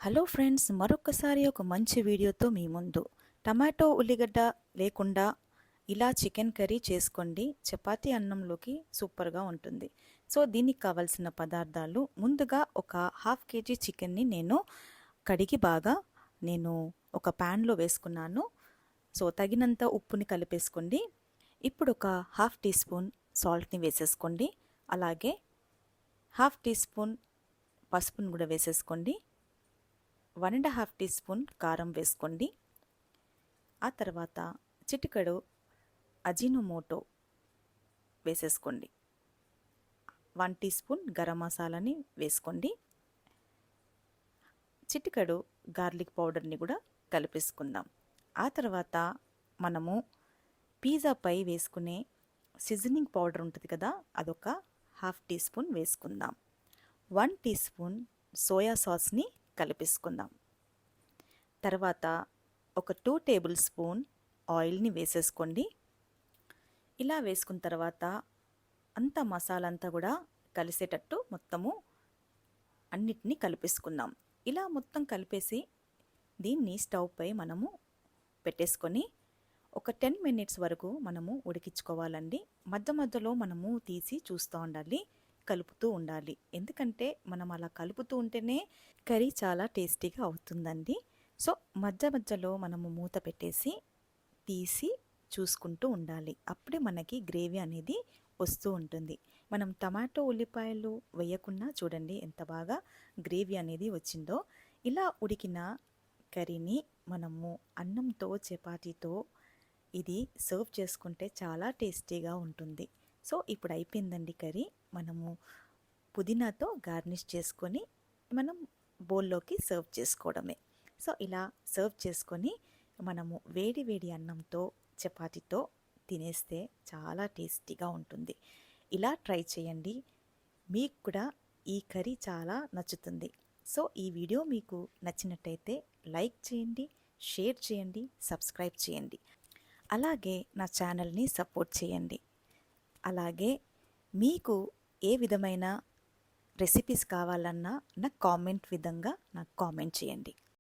Hello friends, మరొకసారి ఒక మంచి వీడియోతో మీ ముందు. టమాటో ఉల్లిగడ్డ లేకుండా ఇలా చికెన్ కర్రీ చేసుకోండి. చపాతీ అన్నంలోకి సూపర్గా ఉంటుంది. సో దీనికి కావాల్సిన పదార్థాలు, ముందుగా ఒక హాఫ్ కేజీ చికెన్ని కడిగి బాగా నేను ఒక ప్యాన్లో వేసుకున్నాను. సో తగినంత ఉప్పుని కలిపేసుకోండి. ఇప్పుడు ఒక హాఫ్ టీ స్పూన్ సాల్ట్ని వేసేసుకోండి. అలాగే హాఫ్ టీ స్పూన్ పసుపుని కూడా వేసేసుకోండి. 1.5 టీ స్పూన్ కారం వేసుకోండి. ఆ తర్వాత చిటికెడు అజినోమోటో వేసేసుకోండి. 1 టీ స్పూన్ గరం మసాలాని వేసుకోండి. చిటికెడు గార్లిక్ పౌడర్ని కూడా కలిపేసుకుందాం. ఆ తర్వాత మనము పిజ్జాపై వేసుకునే సీజనింగ్ పౌడర్ ఉంటుంది కదా, అదొక హాఫ్ టీ స్పూన్ వేసుకుందాం. 1 టీ స్పూన్ సోయా సాస్ని కలిపేసుకుందాం. తర్వాత ఒక 2 టేబుల్ స్పూన్ ఆయిల్ని వేసేసుకోండి. ఇలా వేసుకున్న తర్వాత అంతా మసాలా అంతా కూడా కలిసేటట్టు మొత్తము అన్నిటినీ కలిపేసుకుందాం. ఇలా మొత్తం కలిపేసి దీన్ని స్టవ్ పై మనము పెట్టేసుకొని ఒక 10 మినిట్స్ వరకు మనము ఉడికించుకోవాలండి. మధ్య మధ్యలో మనము తీసి చూస్తూ ఉండాలి, కలుపుతూ ఉండాలి. ఎందుకంటే మనం అలా కలుపుతూ ఉంటేనే కర్రీ చాలా టేస్టీగా అవుతుందండి. సో మధ్య మధ్యలో మనము మూత పెట్టేసి తీసి చూసుకుంటూ ఉండాలి. అప్పుడే మనకి గ్రేవీ అనేది వస్తూ ఉంటుంది. మనం టమాటో ఉల్లిపాయలు వేయకుండా చూడండి ఎంత బాగా గ్రేవీ అనేది వచ్చిందో. ఇలా ఉడికిన కర్రీని మనము అన్నంతో చపాతీతో ఇది సర్వ్ చేసుకుంటే చాలా టేస్టీగా ఉంటుంది. సో ఇప్పుడు అయిపోయిందండి కర్రీ. మనము పుదీనాతో గార్నిష్ చేసుకొని మనం బౌల్లోకి సర్వ్ చేసుకోవడమే. సో ఇలా సర్వ్ చేసుకొని మనము వేడి వేడి అన్నంతో చపాతీతో తినేస్తే చాలా టేస్టీగా ఉంటుంది. ఇలా ట్రై చేయండి, మీకు కూడా ఈ కర్రీ చాలా నచ్చుతుంది. సో ఈ వీడియో మీకు నచ్చినట్టయితే లైక్ చేయండి, షేర్ చేయండి, సబ్స్క్రైబ్ చేయండి. అలాగే నా ఛానల్ని సపోర్ట్ చేయండి. అలాగే మీకు ఏ విధమైన రెసిపీస్ కావాలన్నా నాకు కామెంట్ చేయండి.